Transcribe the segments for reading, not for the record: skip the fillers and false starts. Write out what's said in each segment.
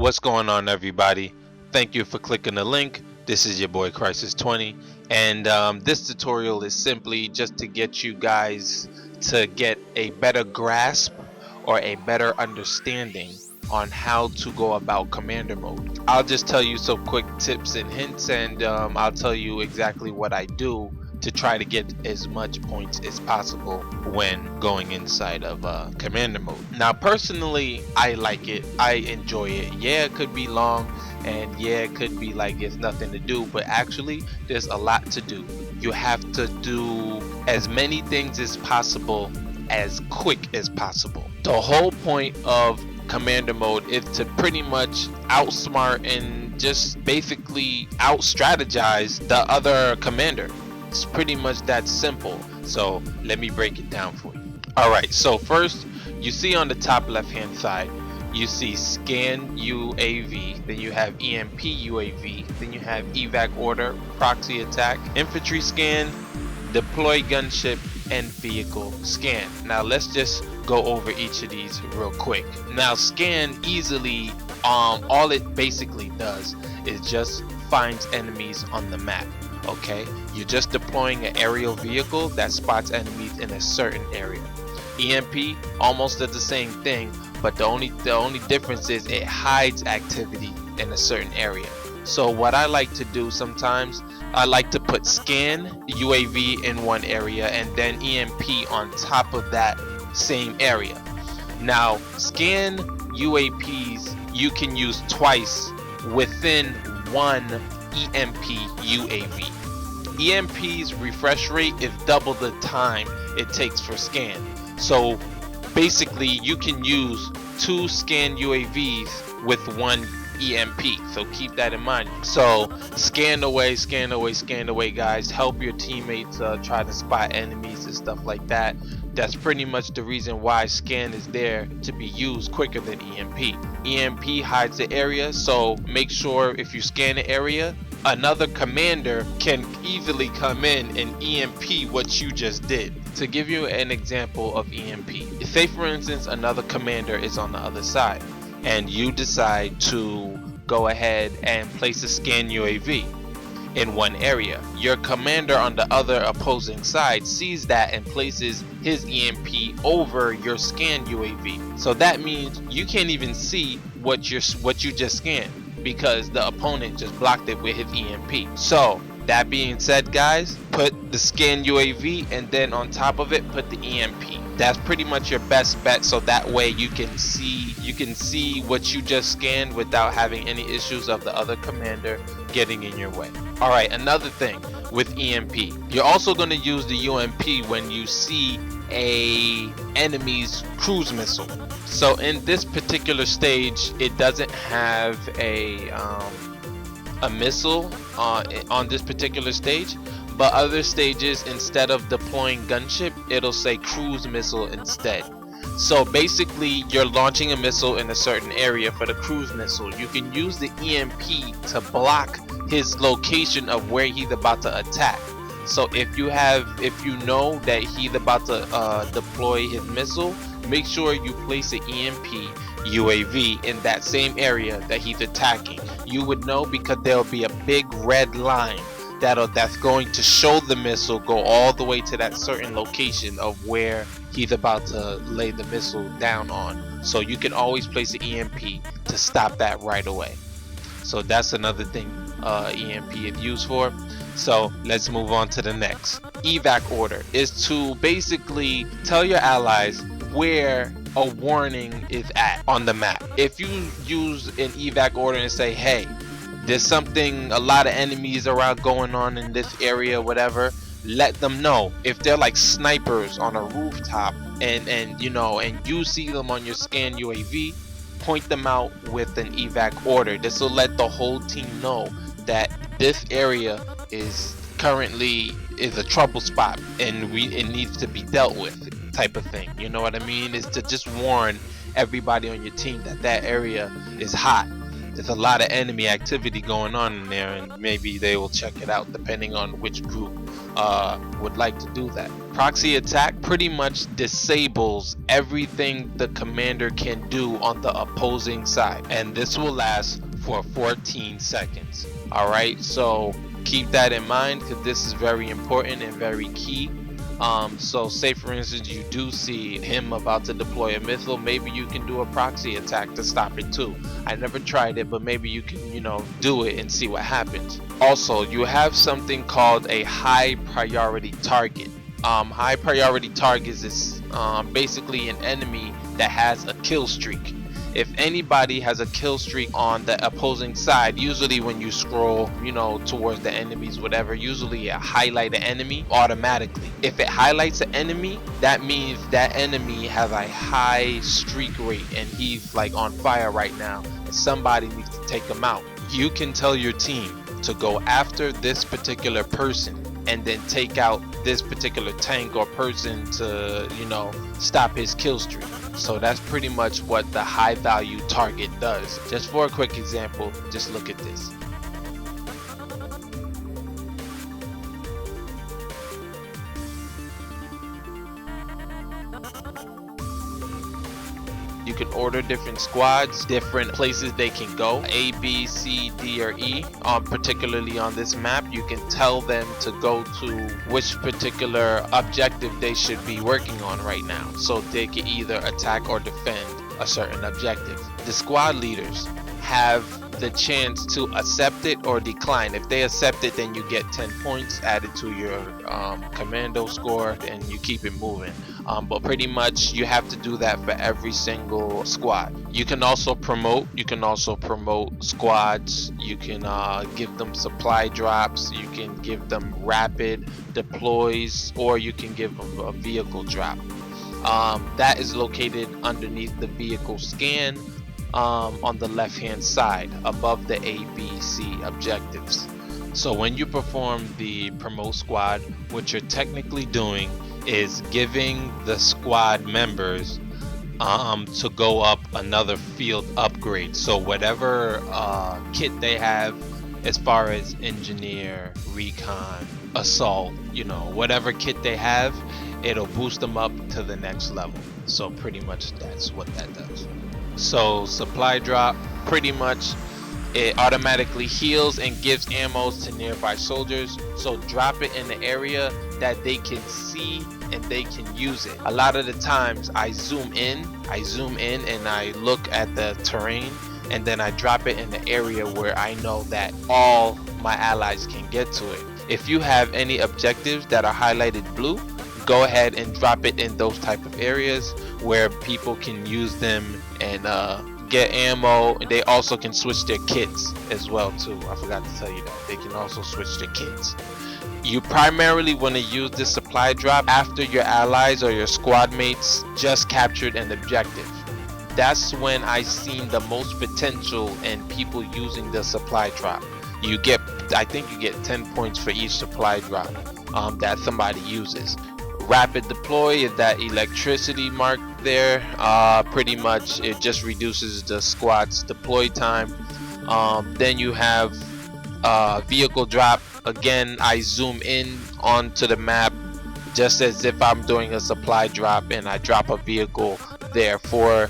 What's going on, everybody? Thank you for clicking the link. This is your boy Krizis 20, and this tutorial is simply just to get you guys to get a better grasp or a better understanding on how to go about commander mode. I'll just tell you some quick tips and hints, and I'll tell you exactly what I do to try to get as much points as possible when going inside of commander mode. Now personally, I like it, I enjoy it. Yeah, it could be long, and yeah, it could be like it's nothing to do, but actually there's a lot to do. You have to do as many things as possible as quick as possible. The whole point of commander mode is to pretty much outsmart and just basically out strategize the other commander. It's pretty much that simple. So let me break it down for you. Alright, so first you see on the top left hand side, you see scan UAV, then you have EMP UAV, then you have evac order, proxy attack, infantry scan, deploy gunship, and vehicle scan. Now let's just go over each of these real quick. Now scan easily, all it basically does is just finds enemies on the map. Okay, you're just deploying an aerial vehicle that spots enemies in a certain area. EMP almost does the same thing, but the only difference is it hides activity in a certain area. So what I like to do sometimes, I like to put scan UAV in one area and then EMP on top of that same area. Now scan UAPs you can use twice within one EMP UAV. EMP's refresh rate is double the time it takes for scan. So basically you can use two scan UAVs with one EMP, so keep that in mind. So scan away guys, help your teammates try to spot enemies and stuff like that. That's pretty much the reason why scan is there, to be used quicker than EMP. EMP hides the area, so make sure if you scan the area, another commander can easily come in and EMP what you just did. To give you an example of EMP, say for instance another commander is on the other side and you decide to go ahead and place a scan UAV in one area. Your commander on the other opposing side sees that and places his EMP over your scan UAV. So that means you can't even see what you just scanned because the opponent just blocked it with his EMP. So that being said guys, put the scan UAV and then on top of it put the EMP. That's pretty much your best bet, so that way you can see what you just scanned without having any issues of the other commander getting in your way. Alright, another thing with EMP, you're also going to use the UMP when you see a enemy's cruise missile. So in this particular stage it doesn't have a missile on this particular stage, but other stages instead of deploying gunship it'll say cruise missile instead. So basically you're launching a missile in a certain area. For the cruise missile you can use the EMP to block his location of where he's about to attack. So if you know that he's about to deploy his missile, make sure you place an EMP UAV in that same area that he's attacking. You would know because there'll be a big red line that's going to show the missile go all the way to that certain location of where he's about to lay the missile down on. So you can always place an EMP to stop that right away. So that's another thing EMP is used for. So let's move on to the next. Evac order is to basically tell your allies where a warning is at on the map. If you use an evac order and say, hey, there's a lot of enemies around going on in this area, whatever, let them know. If they're like snipers on a rooftop and you see them on your scan UAV, point them out with an evac order. This will let the whole team know that this area is currently a trouble spot and it needs to be dealt with, type of thing. You know what I mean? Is to just warn everybody on your team that that area is hot. There's a lot of enemy activity going on in there, and maybe they will check it out depending on which group would like to do that. Proxy attack pretty much disables everything the commander can do on the opposing side, and this will last for 14 seconds. Alright, so keep that in mind because this is very important and very key. So say for instance you do see him about to deploy a missile, maybe you can do a proxy attack to stop it too. I never tried it, but maybe you can, do it and see what happens. Also, you have something called a high priority target. High priority targets is basically an enemy that has a kill streak. If anybody has a kill streak on the opposing side, usually when you scroll, towards the enemies, whatever, usually it highlight an enemy automatically. If it highlights an enemy, that means that enemy has a high streak rate and he's like on fire right now, and somebody needs to take him out. You can tell your team to go after this particular person and then take out this particular tank or person to, stop his kill streak. So that's pretty much what the high value target does. Just for a quick example, just look at this. You can order different squads, different places they can go, A, B, C, D, or E. Particularly on this map, you can tell them to go to which particular objective they should be working on right now, so they can either attack or defend a certain objective. The squad leaders have the chance to accept it or decline. If they accept it, then you get 10 points added to your commando score and you keep it moving. But pretty much you have to do that for every single squad. You can also promote squads. You can give them supply drops, you can give them rapid deploys, or you can give them a vehicle drop. That is located underneath the vehicle scan, on the left hand side above the A, B, C objectives. So when you perform the promote squad, what you're technically doing is giving the squad members to go up another field upgrade. So whatever kit they have as far as engineer, recon, assault, whatever kit they have, it'll boost them up to the next level. So pretty much that's what that does. So supply drop, pretty much it automatically heals and gives ammos to nearby soldiers. So drop it in the area that they can see and they can use it. A lot of the times I zoom in and I look at the terrain, and then I drop it in the area where I know that all my allies can get to it. If you have any objectives that are highlighted blue, go ahead and drop it in those type of areas where people can use them and get ammo. They also can switch their kits as well too. I forgot to tell you that they can also switch their kits. You primarily want to use this supply drop after your allies or your squad mates just captured an objective. That's when I seen the most potential in people using the supply drop. I think you get 10 points for each supply drop that somebody uses. Rapid deploy is that electricity mark there. Pretty much it just reduces the squad's deploy time. Then you have vehicle drop. Again, I zoom in onto the map just as if I'm doing a supply drop, and I drop a vehicle there for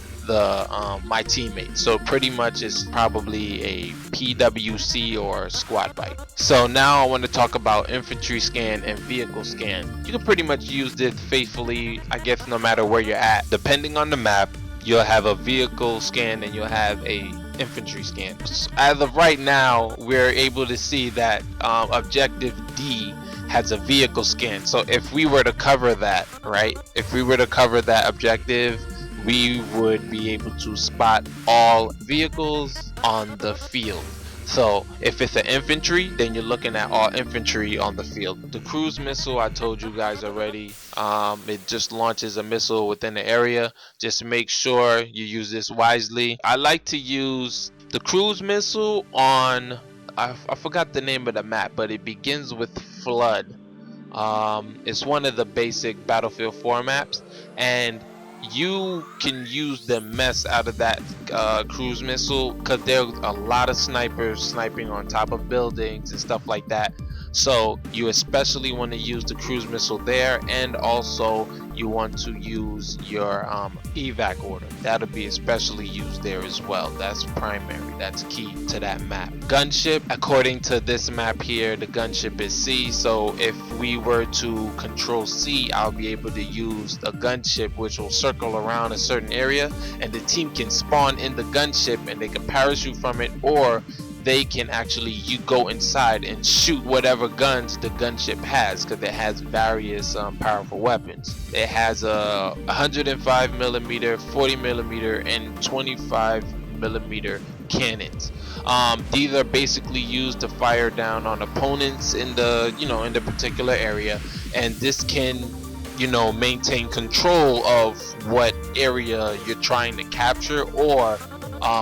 my teammates. So pretty much it's probably a PWC or squad bite. So now I want to talk about infantry scan and vehicle scan. You can pretty much use this faithfully, I guess, no matter where you're at. Depending on the map, you'll have a vehicle scan and you'll have a infantry scan. As of right now, we're able to see that objective D has a vehicle scan. So if we were to cover that, right? If we were to cover that objective, we would be able to spot all vehicles on the field. So if it's an infantry, then you're looking at all infantry on the field. The cruise missile, I told you guys already, it just launches a missile within the area. Just make sure you use this wisely. I like to use the cruise missile on, I forgot the name of the map, but it begins with Flood. It's one of the basic Battlefield 4 maps, and you can use the mess out of that cruise missile because there's a lot of snipers sniping on top of buildings and stuff like that. So you especially want to use the cruise missile there, and also you want to use your evac order. That'll be especially used there as well. That's primary, that's key to that map. Gunship, according to this map here, the gunship is C. So if we were to control C, I'll be able to use a gunship which will circle around a certain area, and the team can spawn in the gunship and they can parachute from it, or they can actually go inside and shoot whatever guns the gunship has, because it has various powerful weapons. It has a 105 millimeter, 40 millimeter, and 25 millimeter cannons. These are basically used to fire down on opponents in the in the particular area, and this can maintain control of what area you're trying to capture or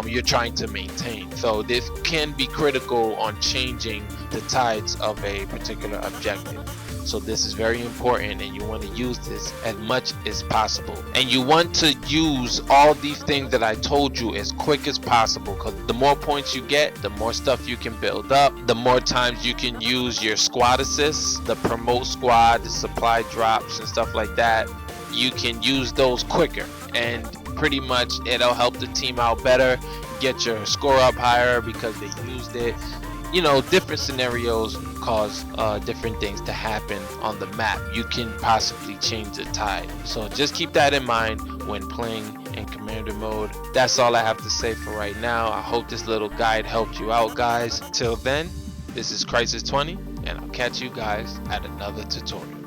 you're trying to maintain. So this can be critical on changing the tides of a particular objective. So this is very important, and you want to use this as much as possible, and you want to use all these things that I told you as quick as possible, because the more points you get, the more stuff you can build up, the more times you can use your squad assists, the promote squad, the supply drops and stuff like that. You can use those quicker, and pretty much it'll help the team out better, get your score up higher because they used it. Different scenarios cause different things to happen on the map. You can possibly change the tide, so just keep that in mind when playing in commander mode. That's all I have to say for right now. I hope this little guide helped you out, guys. Till then, this is Krizis 20, and I'll catch you guys at another tutorial.